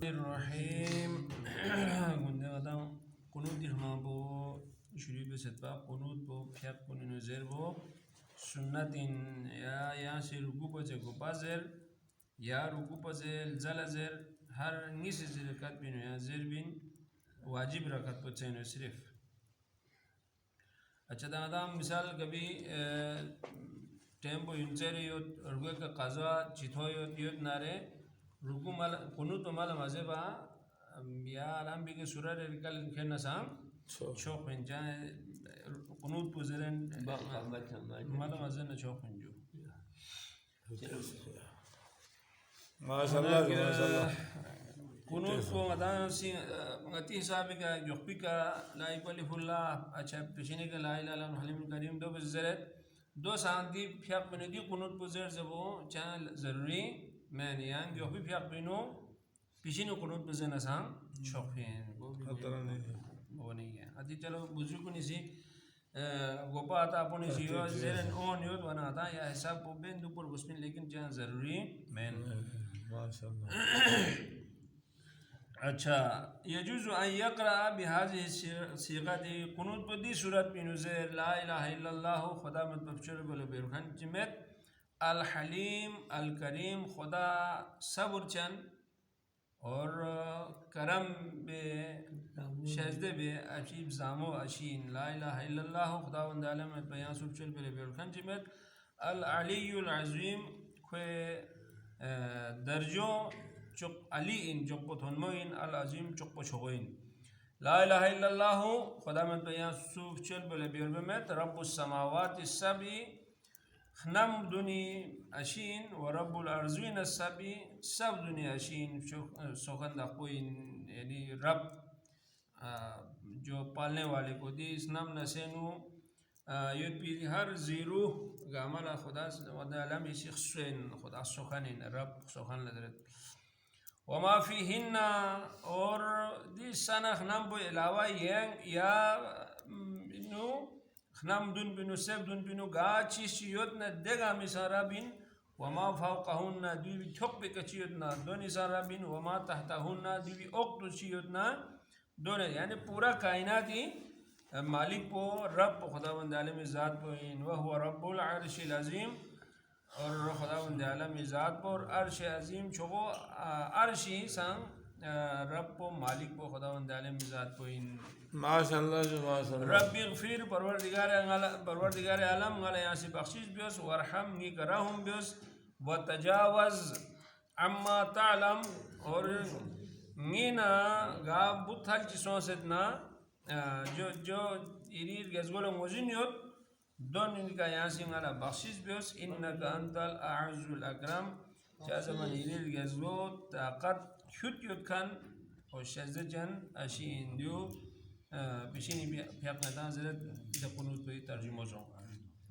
الرحيم قلنا غدا قنوت بو شريب ستبا قنوت بو فيق قنون زير بو سنة يا سير ركوب زير بازر يا ركوب زير زلزر هر نيس زير ركعت بينو يا زير بين واجب ركعت بتسينو صرف. अच्छा दादा मिसाल कभी टेम्पो यूंचर योत रुके का काजा चिथो योत नारे रुकु माल कुनु तो माल मजे बा या आराम भी के सुरा रे रिकल खेन नसाम चौक पेंचा कुनु पुजरन माल मजे न चौक पेंजो माशाल्लाह माशाल्लाह कुनु को मदान सी गति हिसाब का जोखी का लाई पली फुल्ला अच्छा पिछने का लाई लाला हलीम करीम दो बजरत दो सांदी फियाक बने दी कुनु पुजर जबो चाह जरूरी मैंने यहाँ जोखी फियाक बिनो पिछने कुनु पुजर नसाम चौकें वो नहीं है अति चलो बुजुर्ग निसी गोपा आता अपने जीवा ज़ेरन ऑन योद बना आता या हिसाब पोबेन दुपुर बुस्मिन लेकिन चाह जरूरी मैन माशाल्लाह अच्छा यजुज़ अन यक़रा बिहाज़िहि सीग़ति कुनूत पदी सूरत बिनुज़े ला इलाहा इल्लल्लाह खुदा मतबशर बोले बेरखान जिम्मत अल हलीम अल करीम खुदा सब्र चंद और करम बे शज़्दे बे अजीब जामो अशीन ला इलाहा इल्लल्लाह खुदा वंद आलम बयान सुबचल बोले बेरखान जिम्मत अल अलीयुल अज़ीम खे दर्जो चुप अली इन चुप थोनमोइन अल अजीम चुप छोइन ला इलाहा इल्लल्लाह खुदा में बयान सूफ चल बोले बिरबे में रब्बुस समावाति सबी खनम दुनी अशीन व रब्बुल अर्ज़ीन सबी सब दुनी अशीन सोखन दखोइन यानी रब जो पालने वाले को दी इस नाम नसेनु युद्ध भी हर ज़ीरो गामला खुदा वदालम इसी खुशेन खुदा सोखन रब सोखन लदरत वमा फ़ीहिन्ना और दिस सना खनाम बो अलावा यंग या नो खनाम दुन बिनु सेब दुन बिनु गाची चियोत न देगा मिसारा बिन वमा फ़ौक़हुन्ना दिवी ठोक पे कचियोत ना दोनी सारा बिन वमा तहतहुन्ना दिवी ओक्तु चियोत ना दोने यानी पूरा कायनात ही मालिक पो रब खुदावंद आलम ज़ात पो इन वह हुआ रब्बुल अर्शिल अज़ीम और खुदावंद आलम ज़ात पो और अर्श अज़ीम चोगो अर्शी संग रब पो मालिक पो खुदावंद आलम ज़ात पो इन माशाल्लाह जो माशाल्लाह रब्बी ग़फिर परवरदिगार आलम गला यहाँ से बख्शिश बियोस वरहम नी करहुम बियोस व तजावज़ अम्मा तालम और नीना गा बुत्थल चिसों से ना जो इरीर गज़गोलो मोजिनियोत दोन इनका यहाँ से गला बख्शिश बियोस इन्नका अंतल अअज़्ज़ुल अकरम चाज़मन इरीर गज़गो ताक़त खुद युद्ध खान और शज़्ज़न अशी इंदियो पिछली फियाक नता ज़रत दकुनुत पे तर्जुमा जों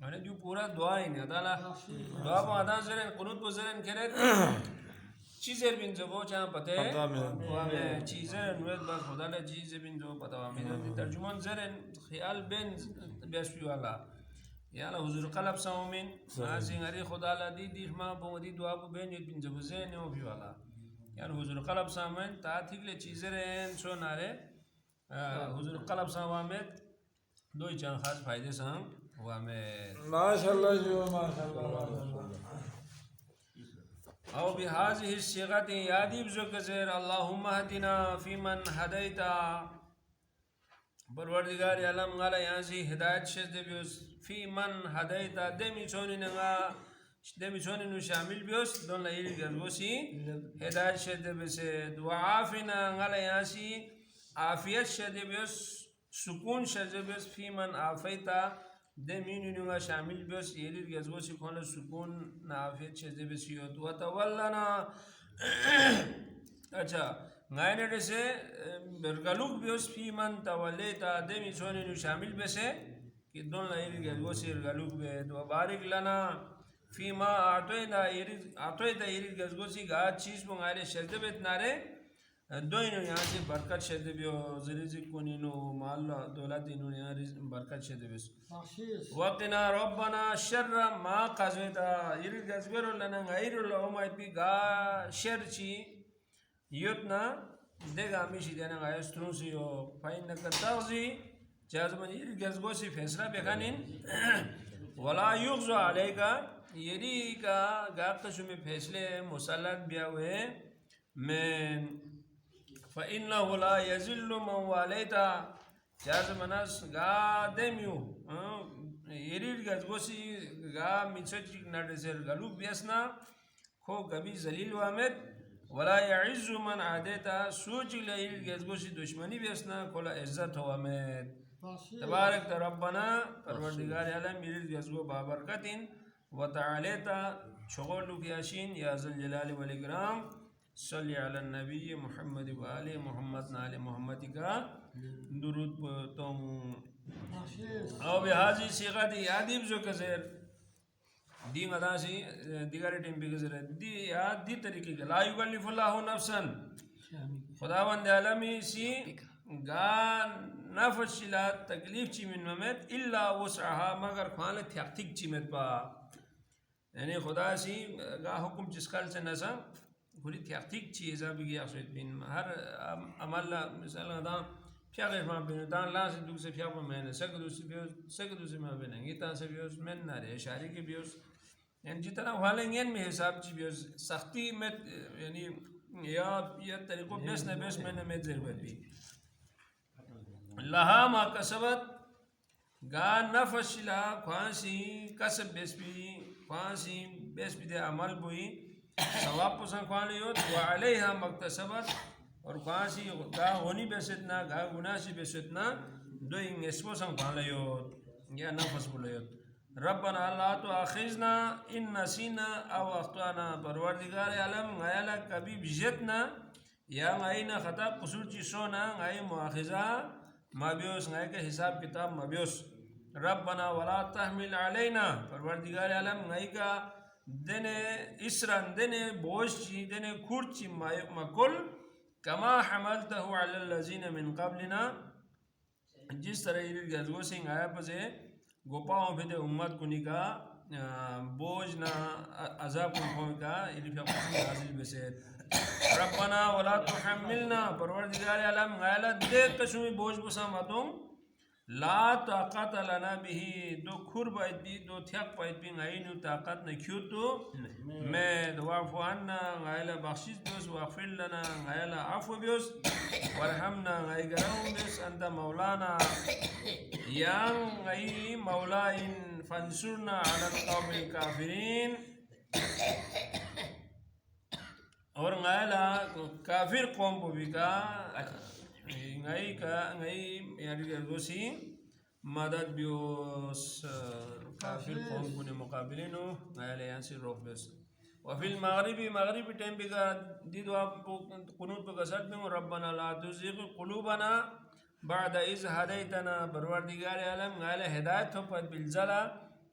मैंने जो पूरा दुआ ही नहीं अताला दुआ को अता ज़रत कुनुत को ज़रत करे चीज़ें बिन जो वो चाह पते दुआ में चीज़ें नुएत बस खुदा ले चीज़ें बिन जो पता हुआ मेरे तर्जुमान ज़रत ख्याल बिन बेस्पी वाला याला हुज़ूर क़लब साउमिन नाज़िंगरी खुदा ला दी माँ बोधी दुआ को बिन बिन जो ज़ेन ने वो भी वाला यार हुज़ूर क़लब साउमिन ताथिक ले चीज़ें रहें सो नारे हुज़ूर क़लब सावामेत दो ही चार खास फ़ायदे सांग हुआ में माशाल्लाह जो माशाल्लाह और बिहाज़िहि सिग़ति यादीब जो कज़ेर अल्लाहुम्मा हदिना फ़ीमन हदैता परवरदिगार आलम गाला यहाँ से हिदायत शज़्दे बियोस फ़ीमन हदैता देमी सोनी नु शामिल बियोस दोन लाइली गज़गोसी हिदायत शज़्दे बिसे दुआफ़िना गाला यहाँ से आफियत शदे बियोस सुकून शदे बियोस फ़ीमन आफ़ैता دمینونگا شامل بیوس یلید گزگوسی کن سکون نافیت چیزی بسیوت و تولنا अच्छा गायने से बरगलुक बियोस फी मन तवलेता दमी सोने नु शामिल बेसे कि दोन लाइल गलगोसी गलुक बे तो बारिक लना फीमा आतोइदा इरिद गलगोसी गा चीज बंगाले शर्द बेत नारे दोइनो यहाँ से बरकत शर्द बियो जरिजी कोनिनो माल दौलतिनो यहाँ बरकत शर्द बिस वक़ना रब्बना शर्र मा qazweta इरिद गजबरो लना गाइरो लओमा पी गा शर्ची يوتنا دعا ميشي دهنا غايس تروسيو فإنك تغزي جازمن يرجعوسي فسرة بخانين ولا يغزو عليك يريكا غاقشو من فسلة مسلط بياوه من فإنه لا يزل من واليتا جازمناس غا دميو يرجعوسي غا ميشي نادسر غلوب بيسنا خو كبي زليل وامد ولا يعز من عادتا سوچ لئیل گزگوشی دشمنی بیسنا کلا عزت ہوامد تبارک ربنا پروردگار عالم میرید گزگو بابرکتین وتعالیتا شغلو کیاشین یا ذل جلال والاکرام صلی علی النبی محمد و آل محمد نال محمد کا درود تم او بهذه صيغه یادیب جو کزر दी मदासी दिगारे टीम भी गुजरे दी याद दी तरीके के ला युकल्लिफुल्लाहु नफ्सन खुदावंद आलमी सी गा नफशिला तकलीफ ची min ममेत इल्ला वसअहा मगर खान थ्याक्तिक ची met ba यानी खुदा सी गा हुक्म जिसकल से नसा पूरी थ्याक्तिक ची ऐसा भी गया सोच बिन हर अमल मिसाल दा फ्यागे मा बिन दान ला से दुख से फ्याग में सकदू से में बनेंगे ता से बियोस men ना रे शारी के बियोस يعني جتنا وهالين में हिसाब ची बियोस सख्ती में यानी या तरीकों बेस न बेस में न में ज़रूरत भी लहा मा कसबत गा नफशिला ख्वांसी कसब बेस भी दे अमल बुई सवाब पुसन ख्वालियो तो अलैहा मक्तसबत और ख्वांसी गा होनी बेसतना गा गुनासी बेसतना दो इंग्लिश पुसन ख्वालियो या नफस बुलियो रब्बना ला तुआखिज़ना इन नसीना अव अख्ताना परवरदिगार आलम गायला कभी बिजतना या गायना खता कुसूर चिसोना गाय मुआखिज़ा माबियोस गाय के हिसाब किताब माबियोस रब्बना वला तहमिल अलैना परवरदिगार आलम गाय का देने इसरन देने बोझी देने खुर्ची मकुल कमा हमलतहु अलल लज़ीना मिन क़ब्लिना जिस तरह ये गज़गो सिंह आया पसे गोपाओं पे दे उम्मत कुनी का बोझ ना अज़ाब कुन का इलिफा हासिल बेसे रब्बना वला तुहम्मिलना परवरदिगार आलम गायला दे कशुमी बोझ बुसा मतुम ला ताक़त लना बिही दो खुर बाइत भी दो थ्याक बाइत भी गाय नु ताक़त न क्यों तो मैं दुआफ़ु अन्ना गायला बख्शिश बियोस वाफ़िर लना गायला आफ़ु बियोस वरहमना गाय गराम बियोस अंता मौलाना yang ai maulain fansurna ala qaumil kafirin और ngaila kafir qom bika ngai ka ngai yari gosi madad bios kafir qom kune muqabilinu ngaila yansi rohbes وفي المغرب مغرب تيم بika di dua kunut bekasat bing rabbana la tuzigh qulubana بعد إذ هديتنا بروردگار عالم غاله هدايت فقط بالزلا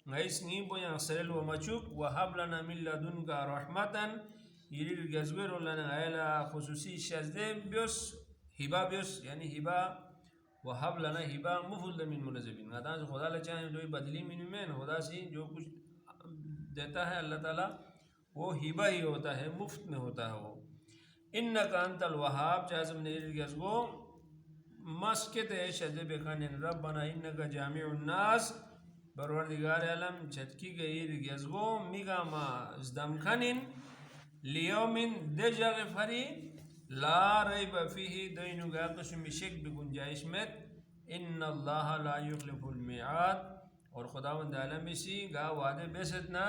غيس نيبو ينصرل ومچوك وهب لنا من لدنك رحمة يريد جزوير لنا غاله خصوصي شازده بيوس هبا بيوس يعني هبا وهب لنا هبا مفضل من منزبين غدا خدا لا چاہے جو بدلی من خدا سے جو کچھ دیتا ہے اللہ تعالی وہ ہبا ہی ہوتا ہے مفت میں ہوتا ہے وہ انك انت الوهاب جازم نے گزگو مسكت شذ بخان ربنا انك جامع الناس پروردگار عالم چتکی گئی گزگو میگا ما ازدم خنین لیوم دجاغ فری لا ریب فيه دینو گاقش مشک بگنجائش مت ان الله لا يخلف الميعاد اور خداوند عالم سی گا وعده بیستنا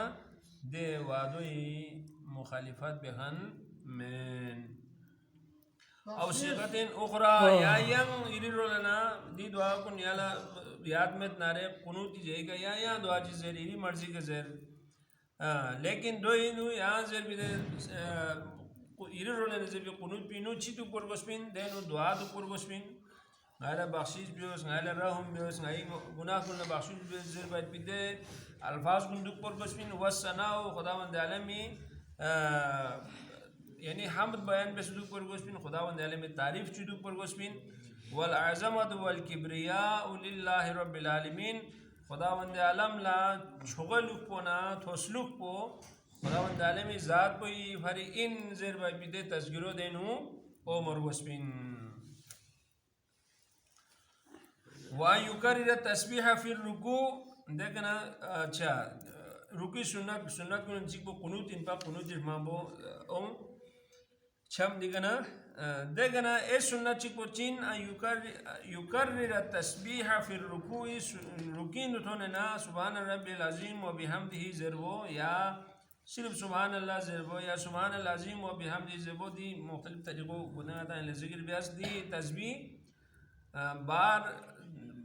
دے وعدوی مخالفت بخان من أو صيغة أخرى يا ين يريدوا لنا دي دعاء كن يلا ياد مت ناره قنوت جيگا يا دعاء جزير يري مرضي كزير लेकिन दो इनु यहाँ से भी इरे रोले ने जब कुनुत पिनु चितु परगोस्पिन देनु दुआ तो परगोस्पिन ngaila bakhshis bios ngaila rahum bios ngai gunah kunna bakhshis bios zer bait pide alfaz gunduk परगोस्पिन wasanao खुदावंद आलमी यानी हमद बयान बेसुदुक परगोस्पिन खुदावंद आलमी तारीफ चुदुक परगोस्पिन वल अज़मत वल किब्रिया लिल्लाहि रब्बिल आलमीन खुदावंद आलम ला छुगलुक पोना थोसलुक पो खुदावंद आलमी ज़ात को ही फरी इन ज़ेर बाई बिदे तस्गिरो देनु ओ मरगोस्पिन वा युकरिर तस्बीह फिर रुकू देखना अच्छा रुकी सुन्नत सुन्नत को जिको कुनूत इन पा कुनूत मांबो ओम छम दिगना देखना ए सुन्नत चिको चिन युकरिर तस्बीह फिर रुकू रुकी नुथोने ना सुभान रब्बिल अज़ीम व बिहम्दिही ज़रवो या सिर्फ सुभान अल्लाह ज़रवो या सुभान अल अज़ीम व बिहम्दिही ज़रवो दी मुख्तलिफ तरीक़ों गुनाता है ज़िक्र ब्यास दी तस्बीह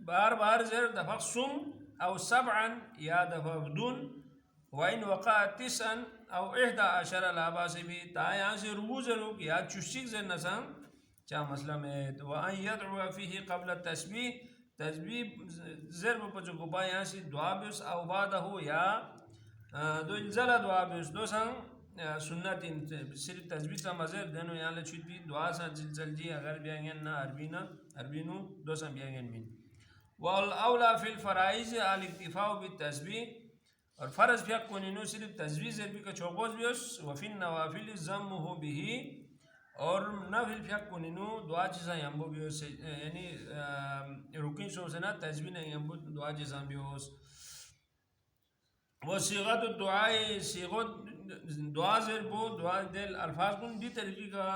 बार बार ज़र दफ़ा सुम أو سبعا या दफ़ा दून वाइन वक़ा तिसन أو 11 ला बास भी ता यहाँ से रुकू ज़रूर या चुशिक ज़र नसां चा मसला में तो वहाँ यदउ फ़ीही क़ब्ल तस्बीह तस्बीह ज़र बपचो गुबा यहाँ से दुआ बिस अव बादहु या दो इल्ज़ला दुआ बिस दो संग सुन्नत इन सिर्फ तस्बीह का मज़र देनो यहाँ ले छुट्टी दुआ सा जिल्ज़ल जी अगर बियांगन ना अरबीनु दो संग बियांगन मिन वल औला फिल फ़राइज़ अल इक्तिफ़ा बित्तस्बीह और फ़र्ज़ फ़िक कोनिनो सिर्फ तस्बीह ज़रबी का चौकोज़ बियोस वफ़िन नवाफ़िल ज़म्मुहु बिही और नफिल फ़िक कोनिनो दुआ जिसा यम्बो बियोस यानी रुकिन सोचना तस्बीह नहीं यम्बो दुआ जिसा बियोस वो सिग़त दुआए सिग़त दुआ ज़रबो दुआ दिल अल्फाज कुन दी तरीक़े का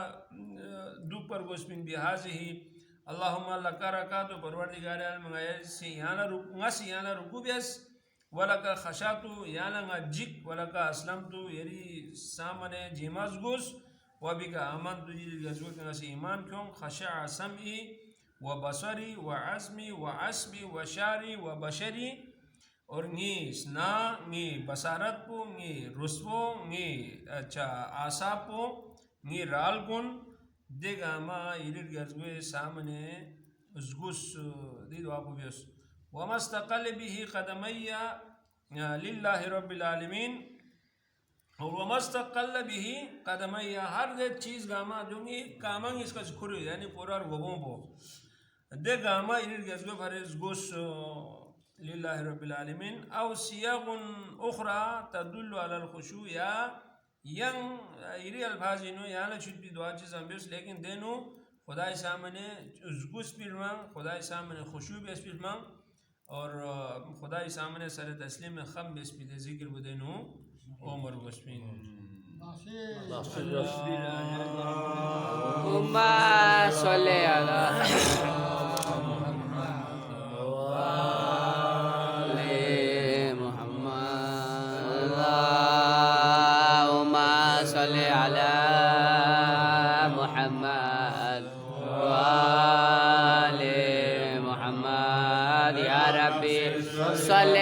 दुख पर गोस्पिन बिहाज़ी अल्लाहुम्मा लका रकातु परवरदिगार आलम से याना रुकू बियस वलका खशातु याना जिक वलका अस्लमतु यरी सामने जिमाज गुस वबिका आमनतु यजवक नसी ईमान क्यों खशा समी व बसरी व अज़मी व अस्बी व शारी व बशरी और नी स्ना नी बसारत पो नी रुस्वो नी अच्छा आसापो नी रालगुन देगामा इलिर गज़वे सामने उसगुस दीद वापु बियस वमस्तक़ल बिही क़दमैया लिल्लाहि रब्बिल आलमीन और वमस्तक़ल बिही क़दमैया हर दे चीज़ गामा जोंगी कामंग इसका ज़िक्र यानी पूरा वबों बो दे गामा इलिर गज़वे भरे उसगुस लिल्लाहि रब्बिल आलमीन औ सियागुन उख़रा तदुल्लु अलल खुशू या यंग इरी अल्फाजिनो याना छुट्टी दुआ चीज़ अम्बियस लेकिन देनो खुदाई सामने उसगुस पिरमांग खुदाई सामने खुशू बेस पिरमांग और खुदाई सामने सर तस्लीम में खम बेस पिदे जिक्र बदेनो ओमर वस्मिन उम्मा सल्ले अला صل